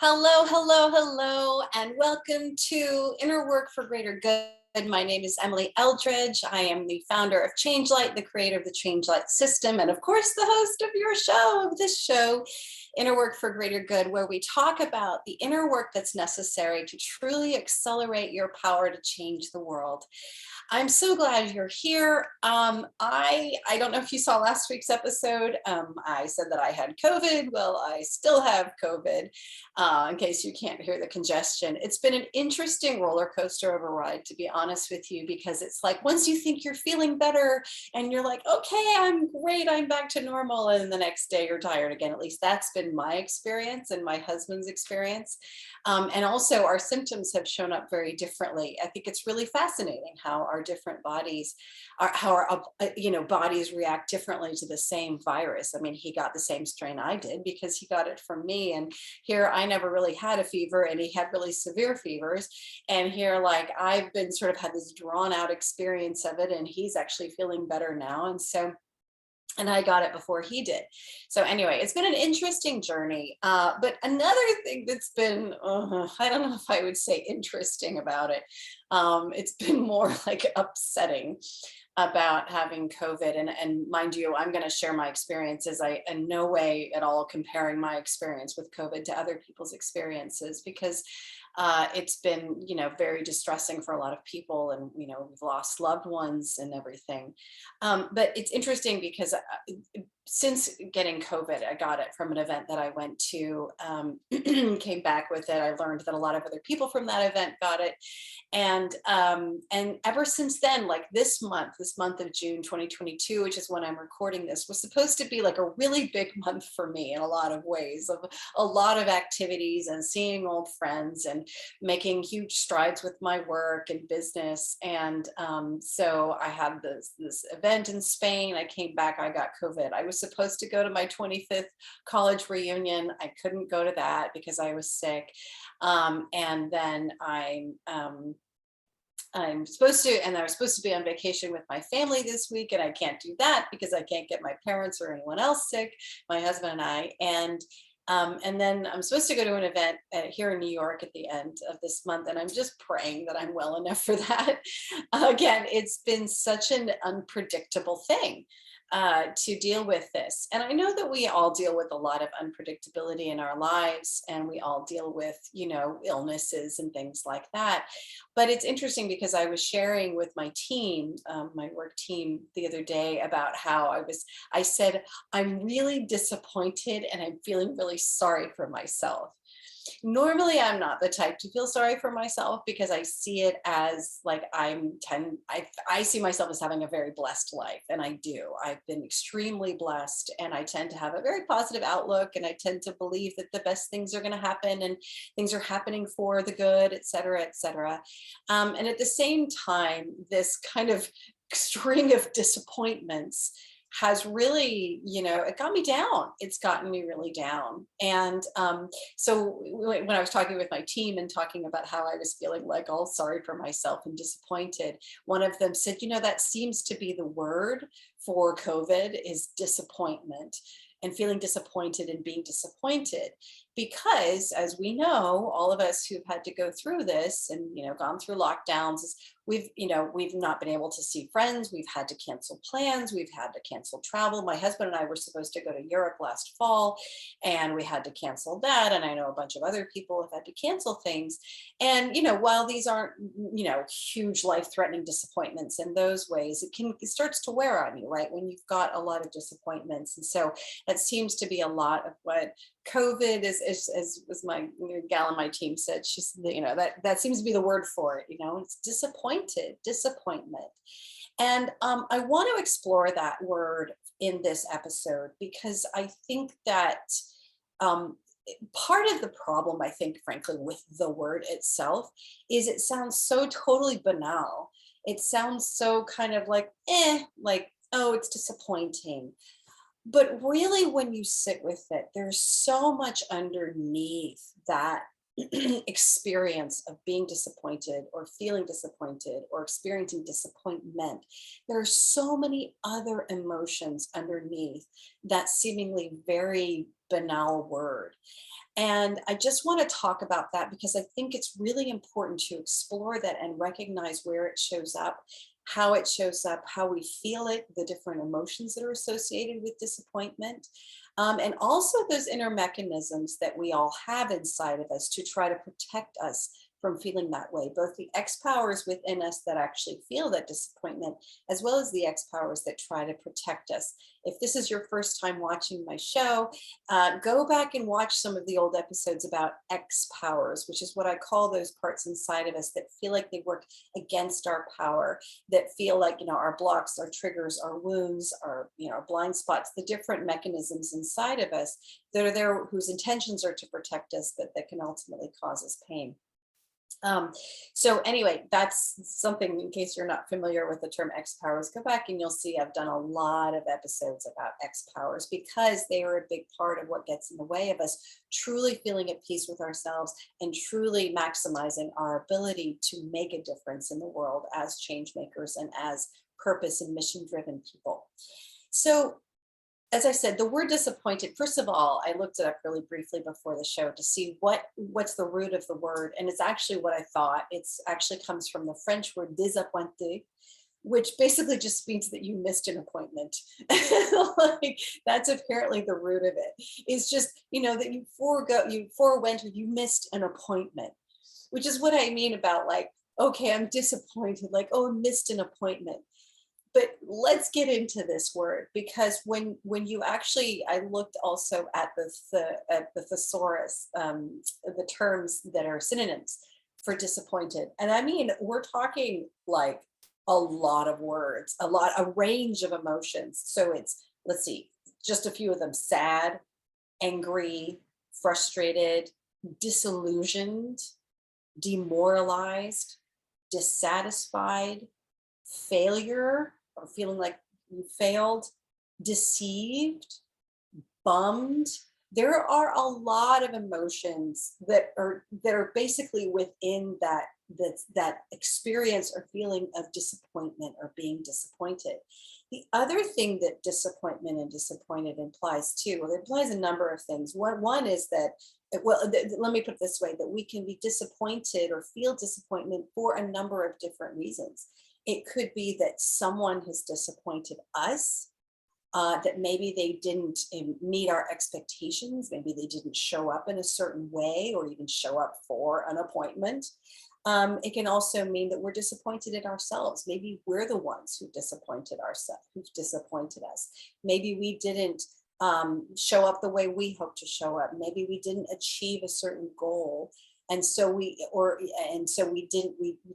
Hello, hello, hello, and welcome to Inner Work for Greater Good. My name is Emily Eldridge. I am the founder of Changelight, the creator of the Changelight system, and of course, the host of this show, Inner Work for Greater Good, where we talk about the inner work that's necessary to truly accelerate your power to change the world. I'm so glad you're here. I don't know if you saw last week's episode. I said that I had COVID. Well, I still have COVID, in case you can't hear the congestion. It's been an interesting roller coaster of a ride, to be honest with you, because it's like once you think you're feeling better and you're like, okay, I'm great, I'm back to normal. And the next day you're tired again. At least that's been my experience and my husband's experience. And also our symptoms have shown up very differently. I think it's really fascinating how our different bodies are, how our bodies react differently to the same virus. I mean, he got the same strain I did because he got it from me. And here I never really had a fever and he had really severe fevers. And here, like, I've been sort of had this drawn out experience of it, and he's actually feeling better now. And I got it before he did. So anyway, it's been an interesting journey. But another thing that's been, I don't know if I would say interesting about it. It's been more like upsetting about having COVID. And mind you, I'm going to share my experiences. I in no way at all comparing my experience with COVID to other people's experiences, because it's been, very distressing for a lot of people, and we've lost loved ones and everything. But it's interesting because since getting COVID, I got it from an event that I went to, came back with it. I learned that a lot of other people from that event got it. And ever since then, like this month of June 2022, which is when I'm recording this, was supposed to be like a really big month for me in a lot of ways, of a lot of activities and seeing old friends and making huge strides with my work and business. And so I had this event in Spain. I came back, I got COVID. I was supposed to go to my 25th college reunion. I couldn't go to that because I was sick. And then I'm supposed to, and I was supposed to be on vacation with my family this week, and I can't do that because I can't get my parents or anyone else sick, my husband and I. And then I'm supposed to go to an event here in New York at the end of this month, and I'm just praying that I'm well enough for that. Again, it's been such an unpredictable thing to deal with this. And I know that we all deal with a lot of unpredictability in our lives, and we all deal with, illnesses and things like that. But it's interesting because I was sharing with my team, my work team, the other day about how I said, I'm really disappointed and I'm feeling really sorry for myself. Normally, I'm not the type to feel sorry for myself because I see it as like I see myself as having a very blessed life, and I do. I've been extremely blessed, and I tend to have a very positive outlook, and I tend to believe that the best things are going to happen and things are happening for the good, et cetera, et cetera. And at the same time, this kind of string of disappointments has really, it got me down. It's gotten me really down. And so when I was talking with my team and talking about how I was feeling like all sorry for myself and disappointed, one of them said, that seems to be the word for COVID, is disappointment, and feeling disappointed and being disappointed. Because as we know, all of us who've had to go through this and, gone through lockdowns, we've not been able to see friends. We've had to cancel plans. We've had to cancel travel. My husband and I were supposed to go to Europe last fall, and we had to cancel that. And I know a bunch of other people have had to cancel things. And, while these aren't, huge life-threatening disappointments in those ways, it starts to wear on you, right? When you've got a lot of disappointments. And so that seems to be a lot of what COVID is, as my gal on my team said. She's, that seems to be the word for it. It's disappointment. And I want to explore that word in this episode because I think that part of the problem, I think, frankly, with the word itself is it sounds so totally banal. It sounds so kind of like, oh, it's disappointing. But really, when you sit with it, there's so much underneath that experience of being disappointed or feeling disappointed or experiencing disappointment. There are so many other emotions underneath that seemingly very banal word. And I just want to talk about that because I think it's really important to explore that and recognize where it shows up, how it shows up, how we feel it, the different emotions that are associated with disappointment, and also those inner mechanisms that we all have inside of us to try to protect us from feeling that way, both the X powers within us that actually feel that disappointment, as well as the X powers that try to protect us. If this is your first time watching my show, go back and watch some of the old episodes about X powers, which is what I call those parts inside of us that feel like they work against our power, that feel like, our blocks, our triggers, our wounds, our, blind spots, the different mechanisms inside of us that are there, whose intentions are to protect us, but that can ultimately cause us pain. So anyway, that's something, in case you're not familiar with the term X powers, go back and you'll see I've done a lot of episodes about X powers because they are a big part of what gets in the way of us truly feeling at peace with ourselves and truly maximizing our ability to make a difference in the world as change makers and as purpose and mission driven people. So as I said, the word disappointed, first of all, I looked it up really briefly before the show to see what's the root of the word. And it's actually what I thought. It's actually comes from the French word désappointé, which basically just means that you missed an appointment. Like, that's apparently the root of it. It's just, that you forewent or you missed an appointment, which is what I mean about like, okay, I'm disappointed, like, oh, I missed an appointment. But let's get into this word, because when you actually, I looked also at the thesaurus, the terms that are synonyms for disappointed, and I mean we're talking like a lot of words, a range of emotions. So it's, let's see, just a few of them: sad, angry, frustrated, disillusioned, demoralized, dissatisfied, failure, or feeling like you failed, deceived, bummed. There are a lot of emotions that are basically within that experience or feeling of disappointment or being disappointed. The other thing that disappointment and disappointed implies too, well, it implies a number of things. One is that, well, let me put it this way, that we can be disappointed or feel disappointment for a number of different reasons. It could be that someone has disappointed us, that maybe they didn't meet our expectations. Maybe they didn't show up in a certain way or even show up for an appointment. It can also mean that we're disappointed in ourselves. Maybe we're the ones who've disappointed ourselves, who've disappointed us. Maybe we didn't show up the way we hoped to show up. Maybe we didn't achieve a certain goal. And so we were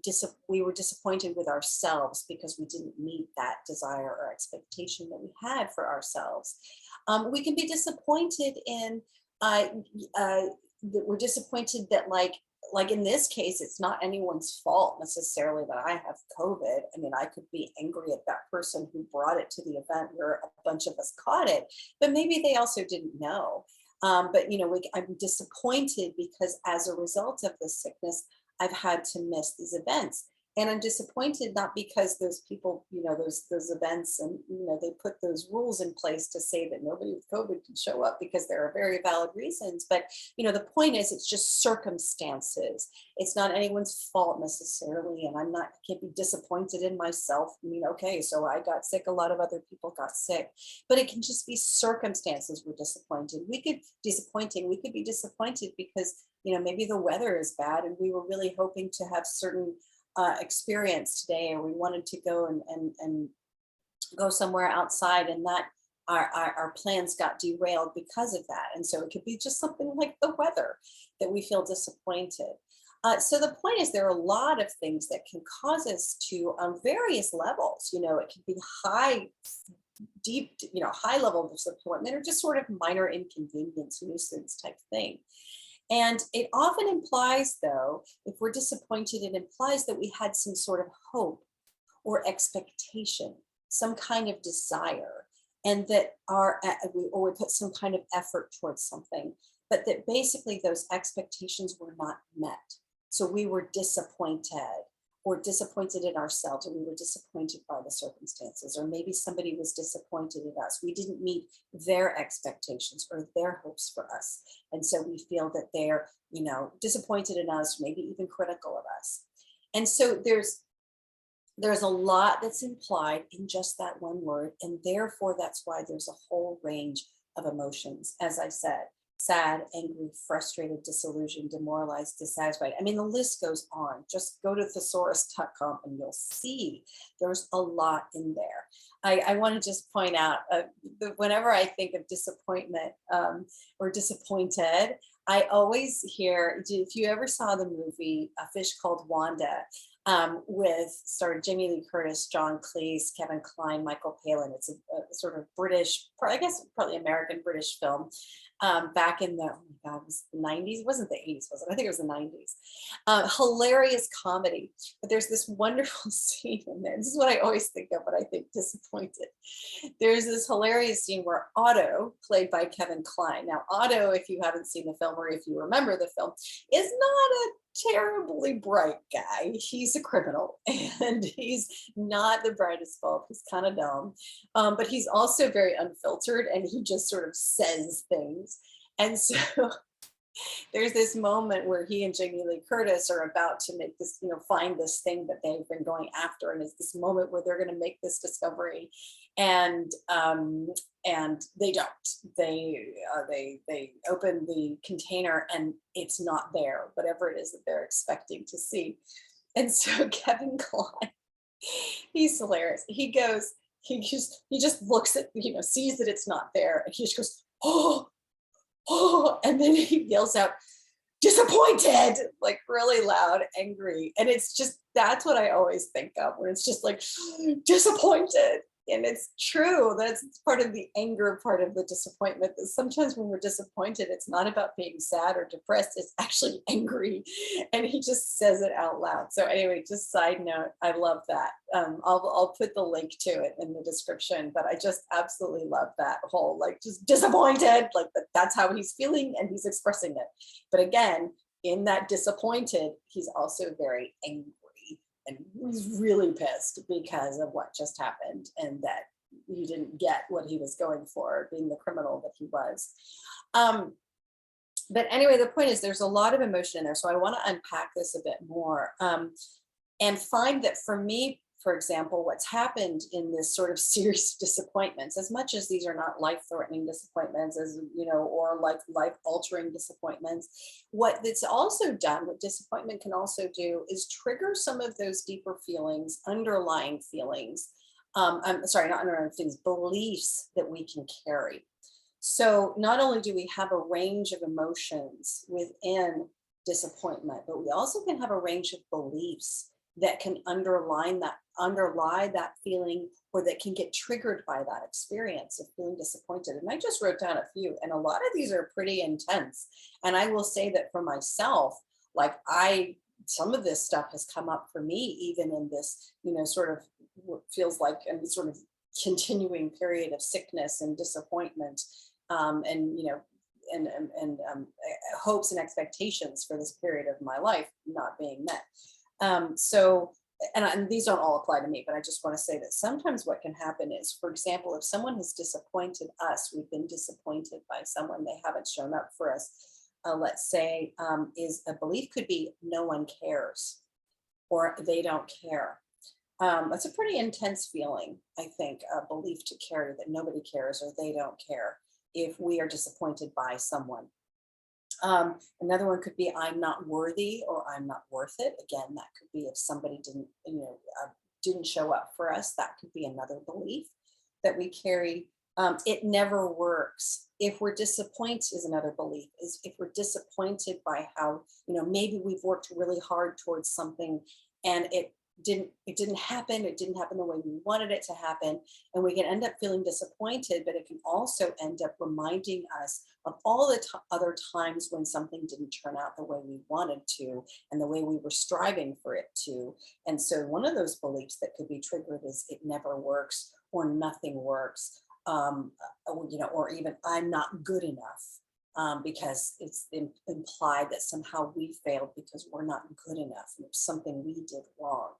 disappointed with ourselves because we didn't meet that desire or expectation that we had for ourselves. We can be disappointed in that we're disappointed that like in this case, it's not anyone's fault necessarily that I have COVID. I mean, I could be angry at that person who brought it to the event where a bunch of us caught it, but maybe they also didn't know. But I'm disappointed because as a result of this sickness, I've had to miss these events. And I'm disappointed not because those people, those events, and they put those rules in place to say that nobody with COVID can show up, because there are very valid reasons. But the point is, it's just circumstances. It's not anyone's fault necessarily, and can't be disappointed in myself. I mean, okay, so I got sick, a lot of other people got sick, but it can just be circumstances we're disappointed. We could be disappointed because maybe the weather is bad, and we were really hoping to have certain experience today, or we wanted to go and go somewhere outside, and that our plans got derailed because of that. And so it could be just something like the weather that we feel disappointed. So the point is, there are a lot of things that can cause us to, on various levels, it can be high level of disappointment, or just sort of minor inconvenience, nuisance type thing. And it often implies, though, if we're disappointed, it implies that we had some sort of hope or expectation, some kind of desire, and that we put some kind of effort towards something, but that basically those expectations were not met. So we were disappointed. or disappointed in ourselves, or we were disappointed by the circumstances, or maybe somebody was disappointed in us. We didn't meet their expectations or their hopes for us. And so we feel that they're, disappointed in us, maybe even critical of us. And so there's a lot that's implied in just that one word. And therefore, that's why there's a whole range of emotions, as I said: sad, angry, frustrated, disillusioned, demoralized, dissatisfied. I mean, the list goes on. Just go to thesaurus.com and you'll see there's a lot in there. I want to just point out, whenever I think of disappointment or disappointed, I always hear, if you ever saw the movie A Fish Called Wanda, with starred Jamie Lee Curtis, John Cleese, Kevin Kline, Michael Palin. It's a sort of British, I guess probably American British film, back in the, oh my God, it was the 90s. It wasn't the 80s, was it? I think it was the 90s. Hilarious comedy. But there's this wonderful scene in there. This is what I always think of when I think disappointed. There's this hilarious scene where Otto, played by Kevin Kline. Now, Otto, if you haven't seen the film or if you remember the film, is not a terribly bright guy. He's a criminal and he's not the brightest bulb. He's kind of dumb, but he's also very unfiltered and he just sort of says things. And so there's this moment where he and Jamie Lee Curtis are about to make this, find this thing that they've been going after. And it's this moment where they're going to make this discovery. And they don't. They open the container and it's not there, whatever it is that they're expecting to see. And so Kevin Kline, he's hilarious. He just looks at, sees that it's not there, and he just goes, oh, and then he yells out, disappointed, like really loud, angry. And it's just, that's what I always think of, when it's just like disappointed. And it's true. That's part of the anger, part of the disappointment, that sometimes when we're disappointed, it's not about being sad or depressed, it's actually angry. And he just says it out loud. So anyway, just side note, I love that. I'll put the link to it in the description, but I just absolutely love that whole, like, just disappointed, like that's how he's feeling and he's expressing it. But again, in that disappointed, he's also very angry. And he's really pissed because of what just happened and that he didn't get what he was going for, being the criminal that he was. But anyway, the point is there's a lot of emotion in there. So I want to unpack this a bit more and find that for me, for example, what's happened in this sort of series of disappointments, as much as these are not life-threatening disappointments, as or like life-altering disappointments, what it's also done, what disappointment can also do, is trigger some of those deeper feelings, underlying feelings. I'm sorry, not underlying feelings, beliefs that we can carry. So not only do we have a range of emotions within disappointment, but we also can have a range of beliefs that can underlie that feeling, or that can get triggered by that experience of feeling disappointed. And I just wrote down a few, and a lot of these are pretty intense. And I will say that for myself, like some of this stuff has come up for me, even in this, sort of what feels like a sort of continuing period of sickness and disappointment, and hopes and expectations for this period of my life not being met. And these don't all apply to me, but I just want to say that sometimes what can happen is, for example, if someone has disappointed us, we've been disappointed by someone, they haven't shown up for us, let's say, is a belief could be no one cares, or they don't care. That's a pretty intense feeling, I think, a belief to carry, that nobody cares or they don't care if we are disappointed by someone. Another one could be I'm not worthy, or I'm not worth it. Again, that could be if somebody didn't show up for us. That could be another belief that we carry. It never works. If we're disappointed is another belief. Is if we're disappointed by how, maybe we've worked really hard towards something and it didn't happen. It didn't happen the way we wanted it to happen. And we can end up feeling disappointed, but it can also end up reminding us of all the other times when something didn't turn out the way we wanted to and the way we were striving for it to. And so one of those beliefs that could be triggered is it never works, or nothing works, or even I'm not good enough. because it's implied that somehow we failed because we're not good enough and it's something we did wrong.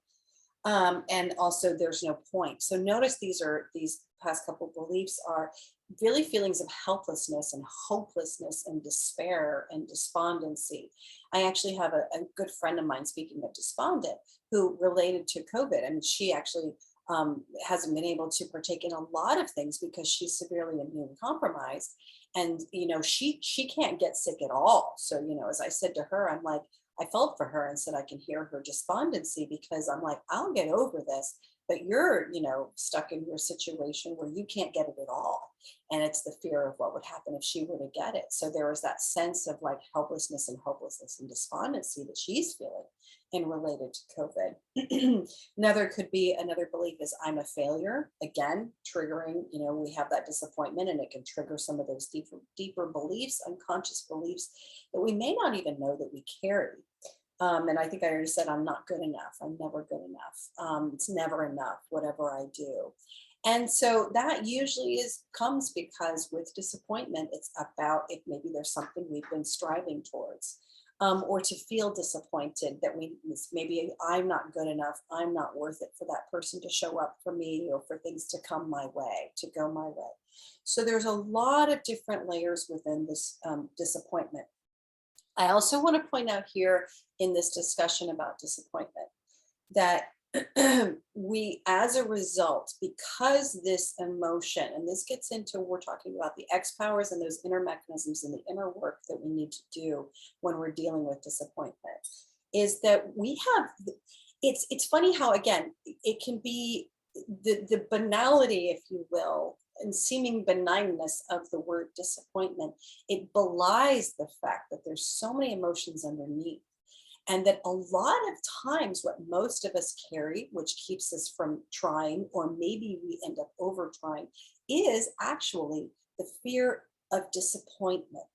And also there's no point. So notice these past couple beliefs are really feelings of helplessness and hopelessness and despair and despondency. I actually have a good friend of mine, speaking of despondent, who related to COVID. I mean, she actually hasn't been able to partake in a lot of things because she's severely immune compromised. And, she can't get sick at all. So, as I said to her, I'm like, I felt for her and said, I can hear her despondency, because I'm like, I'll get over this, but you're, stuck in your situation where you can't get it at all. And it's the fear of what would happen if she were to get it. So there was that sense of like helplessness and hopelessness and despondency that she's feeling and related to COVID. Another belief is I'm a failure. Again, triggering, we have that disappointment, and it can trigger some of those deeper beliefs, unconscious beliefs that we may not even know that we carry. And I think I already said, I'm not good enough. I'm never good enough. It's never enough, whatever I do. And so that usually comes because with disappointment, it's about if maybe there's something we've been striving towards, or to feel disappointed that maybe I'm not good enough. I'm not worth it for that person to show up for me, or for things to come my way, to go my way. So there's a lot of different layers within this disappointment. I also want to point out here in this discussion about disappointment that we, as a result, because this emotion, and this gets into, we're talking about the X powers and those inner mechanisms and the inner work that we need to do when we're dealing with disappointment, is that we have, it's funny how, again, it can be the banality, if you will, and seeming benignness of the word disappointment. It belies the fact that there's so many emotions underneath. And that a lot of times what most of us carry, which keeps us from trying, or maybe we end up over trying, is actually the fear of disappointment.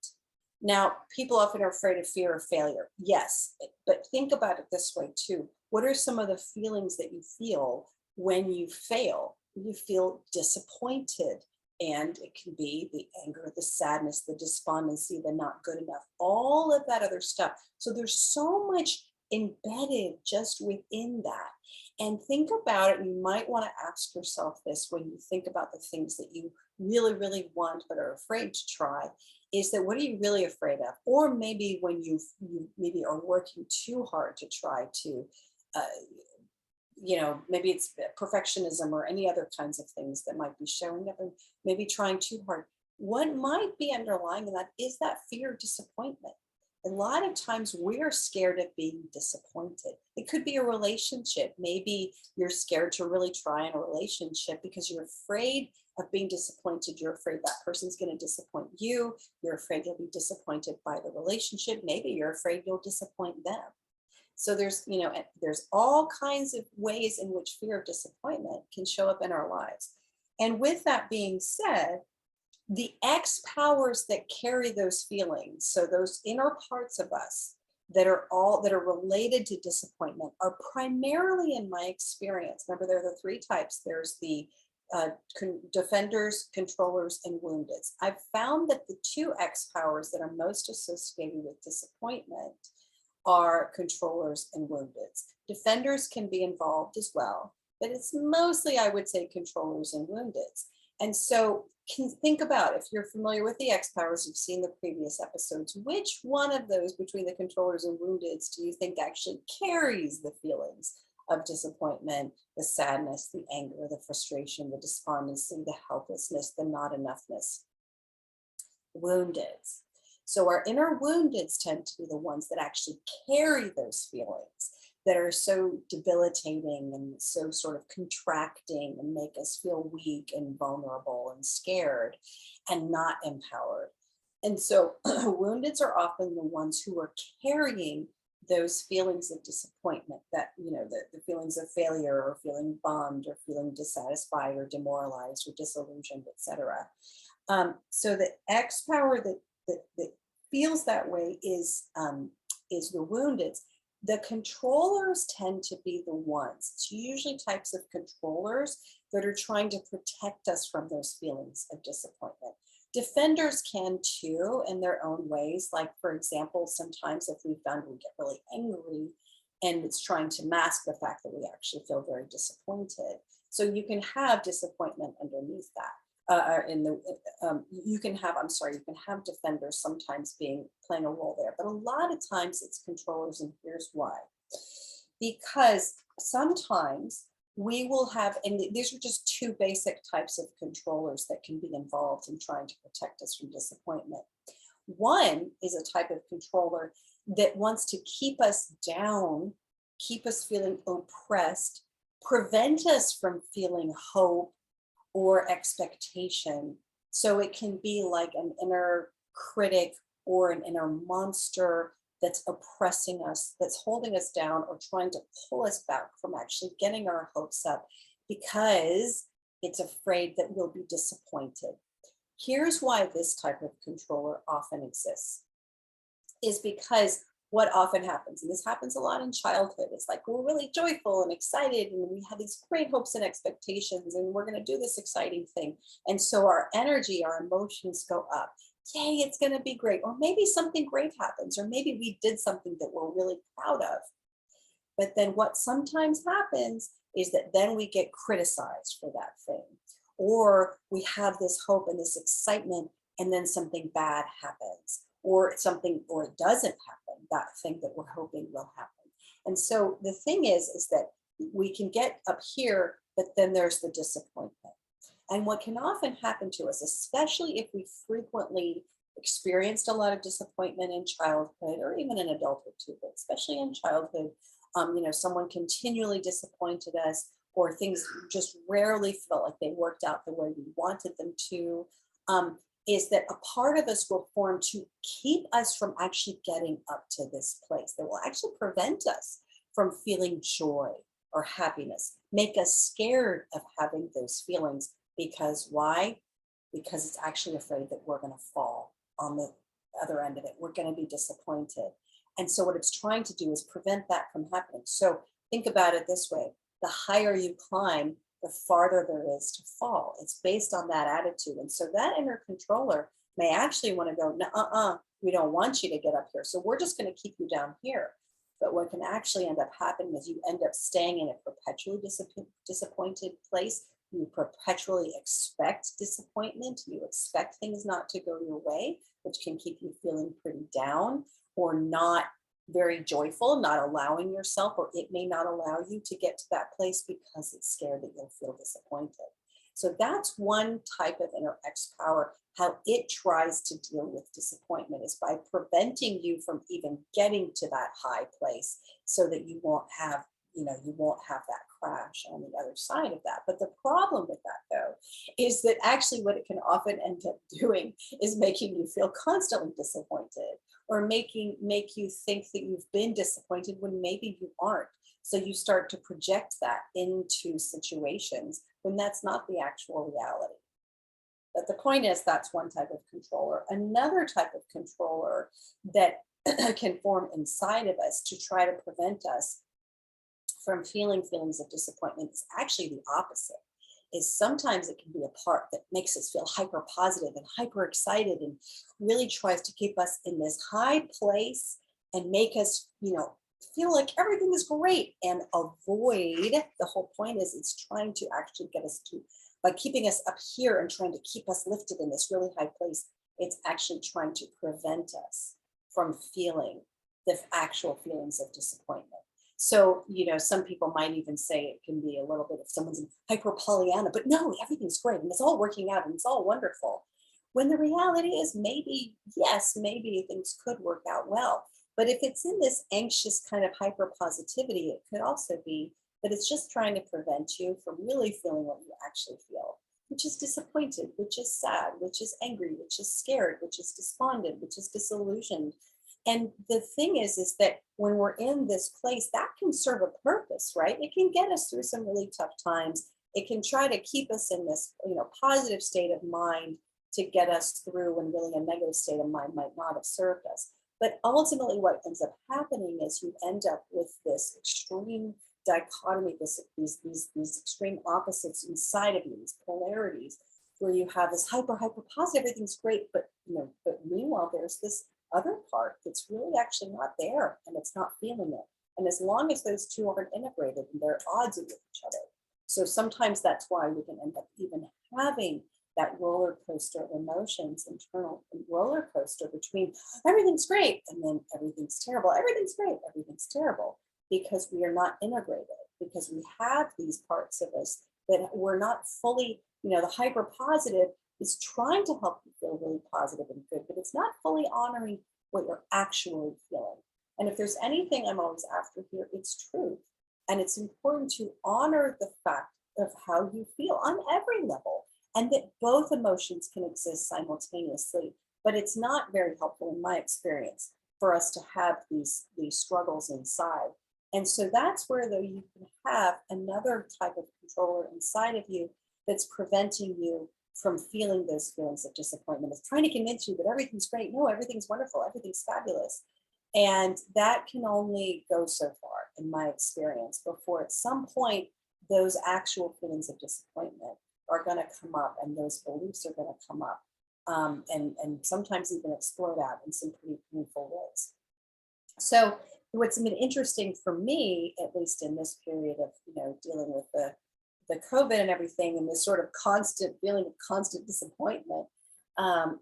Now, people often are afraid of fear of failure. Yes, but think about it this way too. What are some of the feelings that you feel when you fail? You feel disappointed. And it can be the anger, the sadness, the despondency, the not good enough, all of that other stuff. So there's so much embedded just within that. And think about it. You might want to ask yourself this when you think about the things that you really, really want but are afraid to try, is that what are you really afraid of? Or maybe when you maybe are working too hard to try to maybe it's perfectionism or any other kinds of things that might be showing up, and maybe trying too hard. What might be underlying in that is that fear of disappointment. A lot of times we're scared of being disappointed. It could be a relationship. Maybe you're scared to really try in a relationship because you're afraid of being disappointed. You're afraid that person's going to disappoint you. You're afraid you'll be disappointed by the relationship. Maybe you're afraid you'll disappoint them. So there's all kinds of ways in which fear of disappointment can show up in our lives. And with that being said, the X powers that carry those feelings, so those inner parts of us that are related to disappointment, are primarily, in my experience, remember there are the three types. There's the defenders, controllers, and woundeds. I've found that the two X powers that are most associated with disappointment are controllers and woundeds. Defenders can be involved as well, but it's mostly, I would say, controllers and woundeds. And so can think about, if you're familiar with the X powers, you've seen the previous episodes, which one of those between the controllers and woundeds do you think actually carries the feelings of disappointment, the sadness, the anger, the frustration, the despondency, the helplessness, the not enoughness? Woundeds. So our inner woundeds tend to be the ones that actually carry those feelings that are so debilitating and so sort of contracting and make us feel weak and vulnerable and scared and not empowered. And so woundeds are often the ones who are carrying those feelings of disappointment, that, the feelings of failure, or feeling bummed, or feeling dissatisfied or demoralized or disillusioned, etc. So the X power that feels that way is the wounded. The controllers tend to be the ones. It's usually types of controllers that are trying to protect us from those feelings of disappointment. Defenders can too, in their own ways. Like, for example, sometimes if we found we get really angry and it's trying to mask the fact that we actually feel very disappointed. So you can have disappointment underneath that. In the you can have, I'm sorry, you can have defenders sometimes playing a role there, but a lot of times it's controllers, and here's why. Because sometimes we will have, and these are just two basic types of controllers that can be involved in trying to protect us from disappointment. One is a type of controller that wants to keep us down, keep us feeling oppressed, prevent us from feeling hope or expectation. So it can be like an inner critic or an inner monster that's oppressing us, that's holding us down or trying to pull us back from actually getting our hopes up because it's afraid that we'll be disappointed. Here's why this type of controller often exists, is because what often happens, and this happens a lot in childhood, is like we're really joyful and excited and we have these great hopes and expectations and we're going to do this exciting thing. And so our energy, our emotions go up. Yay, it's going to be great. Or maybe something great happens, or maybe we did something that we're really proud of. But then what sometimes happens is that then we get criticized for that thing, or we have this hope and this excitement and then something bad happens, or it doesn't happen, that thing that we're hoping will happen. And so the thing is that we can get up here, but then there's the disappointment. And what can often happen to us, especially if we frequently experienced a lot of disappointment in childhood or even in adulthood too, but especially in childhood, someone continually disappointed us, or things just rarely felt like they worked out the way we wanted them to, is that a part of us will form to keep us from actually getting up to this place that will actually prevent us from feeling joy or happiness, make us scared of having those feelings. Because why? Because it's actually afraid that we're going to fall on the other end of it. We're going to be disappointed. And so what it's trying to do is prevent that from happening. So think about it this way. The higher you climb, the farther there is to fall. It's based on that attitude. And so that inner controller may actually want to go, no, we don't want you to get up here. So we're just going to keep you down here. But what can actually end up happening is you end up staying in a perpetually disappointed place. You perpetually expect disappointment. You expect things not to go your way, which can keep you feeling pretty down or not very joyful, not allowing yourself, or it may not allow you to get to that place because it's scared that you'll feel disappointed. So that's one type of inner X power, how it tries to deal with disappointment, is by preventing you from even getting to that high place so that you won't have that crash on the other side of that. But the problem with that, though, is that actually what it can often end up doing is making you feel constantly disappointed, or make you think that you've been disappointed when maybe you aren't. So you start to project that into situations when that's not the actual reality. But the point is, that's one type of controller. Another type of controller that can form inside of us to try to prevent us from feeling feelings of disappointment is actually the opposite. Is sometimes it can be a part that makes us feel hyper positive and hyper excited and really tries to keep us in this high place and make us, feel like everything is great and avoid. The whole point is it's trying to actually get us to, by keeping us up here and trying to keep us lifted in this really high place, it's actually trying to prevent us from feeling the actual feelings of disappointment. So, some people might even say it can be a little bit of someone's hyper Pollyanna, but no, everything's great and it's all working out and it's all wonderful. When the reality is maybe, yes, maybe things could work out well. But if it's in this anxious kind of hyper positivity, it could also be that it's just trying to prevent you from really feeling what you actually feel, which is disappointed, which is sad, which is angry, which is scared, which is despondent, which is disillusioned. And the thing is that when we're in this place, that can serve a purpose, right? It can get us through some really tough times. It can try to keep us in this, positive state of mind to get us through when really a negative state of mind might not have served us. But ultimately what ends up happening is you end up with this extreme dichotomy, these extreme opposites inside of you, these polarities. where you have this hyper positive, everything's great, but but meanwhile there's this other part that's really actually not there and it's not feeling it. And as long as those two aren't integrated, and they're at odds with each other. So sometimes that's why we can end up even having that roller coaster of emotions, internal roller coaster between everything's great and then everything's terrible, everything's great, everything's terrible, because we are not integrated, because we have these parts of us that we're not fully, the hyper positive is trying to help you feel really positive and good, but it's not fully honoring what you're actually feeling. And if there's anything I'm always after here, it's truth. And it's important to honor the fact of how you feel on every level, and that both emotions can exist simultaneously. But it's not very helpful in my experience for us to have these struggles inside. And so that's where, though, you can have another type of controller inside of you that's preventing you from feeling those feelings of disappointment. It's trying to convince you that everything's great. No, everything's wonderful. Everything's fabulous. And that can only go so far, in my experience, before at some point those actual feelings of disappointment are going to come up, and those beliefs are going to come up, and sometimes even explode out in some pretty painful ways. So what's been interesting for me, at least in this period of dealing with the COVID and everything, and this sort of constant feeling of constant disappointment,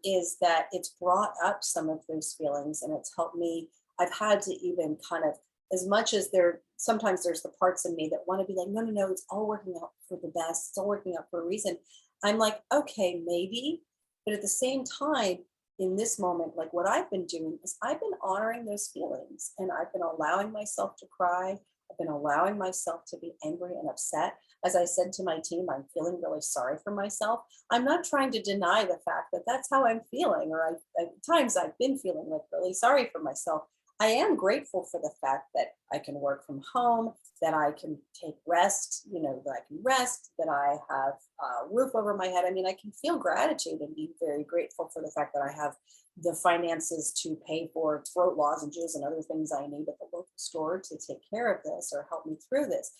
is that it's brought up some of those feelings, and it's helped me. I've had to even kind of, as much as sometimes there's the parts of me that want to be like, no, no, no, it's all working out for the best. It's all working out for a reason. I'm like, okay, maybe. But at the same time, in this moment, like what I've been doing is I've been honoring those feelings, and I've been allowing myself to cry. I've been allowing myself to be angry and upset. As I said to my team, I'm feeling really sorry for myself. I'm not trying to deny the fact that that's how I'm feeling, or at times I've been feeling like really sorry for myself. I am grateful for the fact that I can work from home, that I can take rest, that I can rest, that I have a roof over my head. I mean, I can feel gratitude and be very grateful for the fact that I have the finances to pay for throat lozenges and other things I need at the local store to take care of this or help me through this.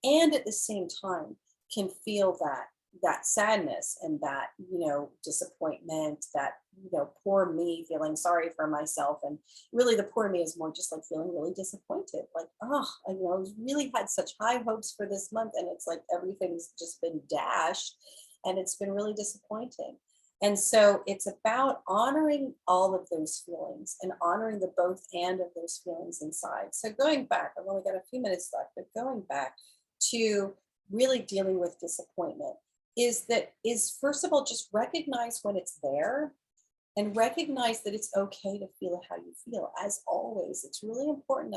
And at the same time, can feel that sadness and that disappointment, that poor me, feeling sorry for myself. And really the poor me is more just like feeling really disappointed, like, oh, I really had such high hopes for this month, and it's like everything's just been dashed, and it's been really disappointing. And so it's about honoring all of those feelings and honoring the both and of those feelings inside. So going back, I've only got a few minutes left, but going back to really dealing with disappointment is first of all, just recognize when it's there, and recognize that it's okay to feel how you feel. As always, it's really important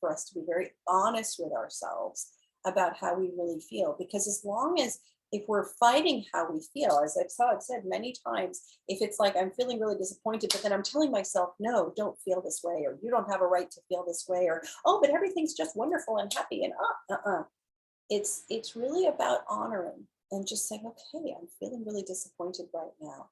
for us to be very honest with ourselves about how we really feel, because as long as, if we're fighting how we feel, as I've said many times, if it's like I'm feeling really disappointed, but then I'm telling myself, no, don't feel this way, or you don't have a right to feel this way, or, oh, but everything's just wonderful and happy, and it's really about honoring and just saying, okay, I'm feeling really disappointed right now.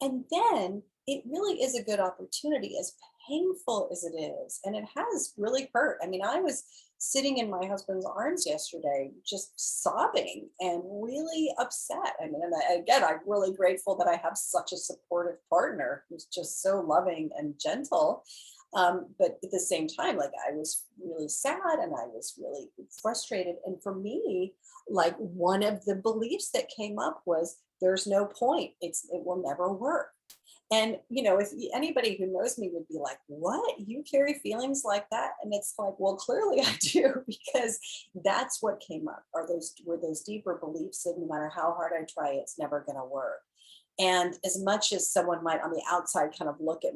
And then it really is a good opportunity, as painful as it is. And it has really hurt. I mean, I was sitting in my husband's arms yesterday, just sobbing and really upset. I mean, again, I'm really grateful that I have such a supportive partner who's just so loving and gentle. But at the same time, like, I was really sad and I was really frustrated. And for me, like, one of the beliefs that came up was, there's no point. It will never work. And, if anybody who knows me would be like, what? You carry feelings like that? And it's like, well, clearly I do, because that's what came up, were those deeper beliefs that no matter how hard I try, it's never going to work. And as much as someone might on the outside kind of look at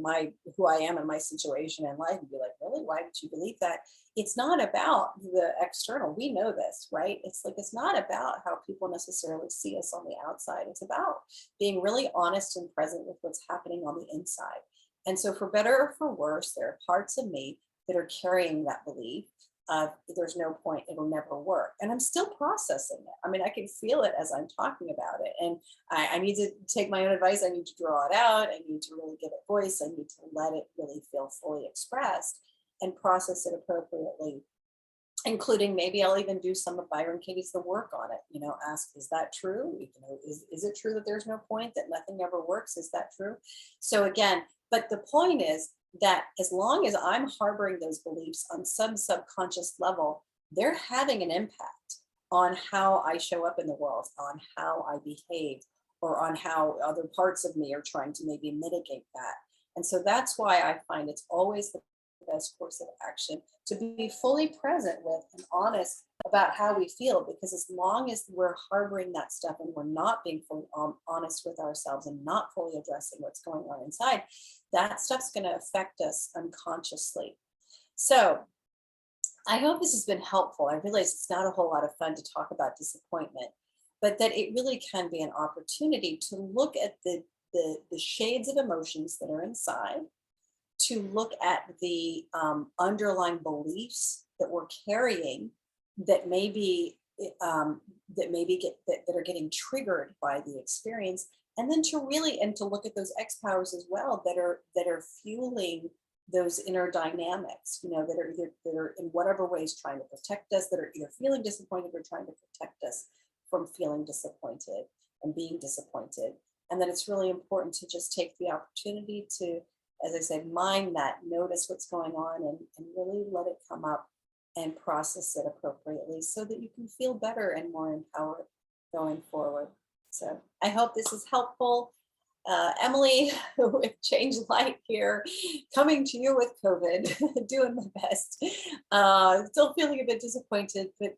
who I am and my situation in life and be like, really, why did you believe that? It's not about the external. We know this, right? It's like, it's not about how people necessarily see us on the outside. It's about being really honest and present with what's happening on the inside. And so for better or for worse, there are parts of me that are carrying that belief. There's no point, it'll never work. And I'm still processing it. I mean, I can feel it as I'm talking about it. And I need to take my own advice. I need to draw it out. I need to really give it voice. I need to let it really feel fully expressed and process it appropriately. including maybe I'll even do some of Byron Katie's The Work on it, ask, is that true? Is it true that there's no point, that nothing ever works? Is that true? So again, but the point is that as long as I'm harboring those beliefs on some subconscious level, they're having an impact on how I show up in the world, on how I behave, or on how other parts of me are trying to maybe mitigate that. And so that's why I find it's always the best course of action to be fully present with and honest about how we feel, because as long as we're harboring that stuff and we're not being fully honest with ourselves and not fully addressing what's going on inside, that stuff's going to affect us unconsciously. So I hope this has been helpful. I realize it's not a whole lot of fun to talk about disappointment, but that it really can be an opportunity to look at the shades of emotions that are inside, to look at the underlying beliefs that we're carrying that maybe that are getting triggered by the experience, and then to look at those X powers as well that are fueling those inner dynamics, that are in whatever ways trying to protect us, that are either feeling disappointed or trying to protect us from feeling disappointed and being disappointed. And then it's really important to just take the opportunity to, as I said, mind that, notice what's going on, and really let it come up and process it appropriately so that you can feel better and more empowered going forward. So I hope this is helpful. Emily with Change Light here, coming to you with COVID, doing my best. Still feeling a bit disappointed, but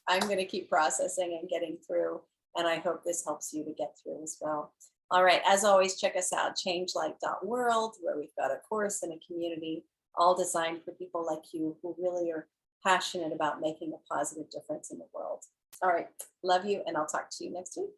I'm going to keep processing and getting through. And I hope this helps you to get through as well. All right, as always, check us out, changelight.world, where we've got a course and a community all designed for people like you who really are passionate about making a positive difference in the world. All right, love you, and I'll talk to you next week.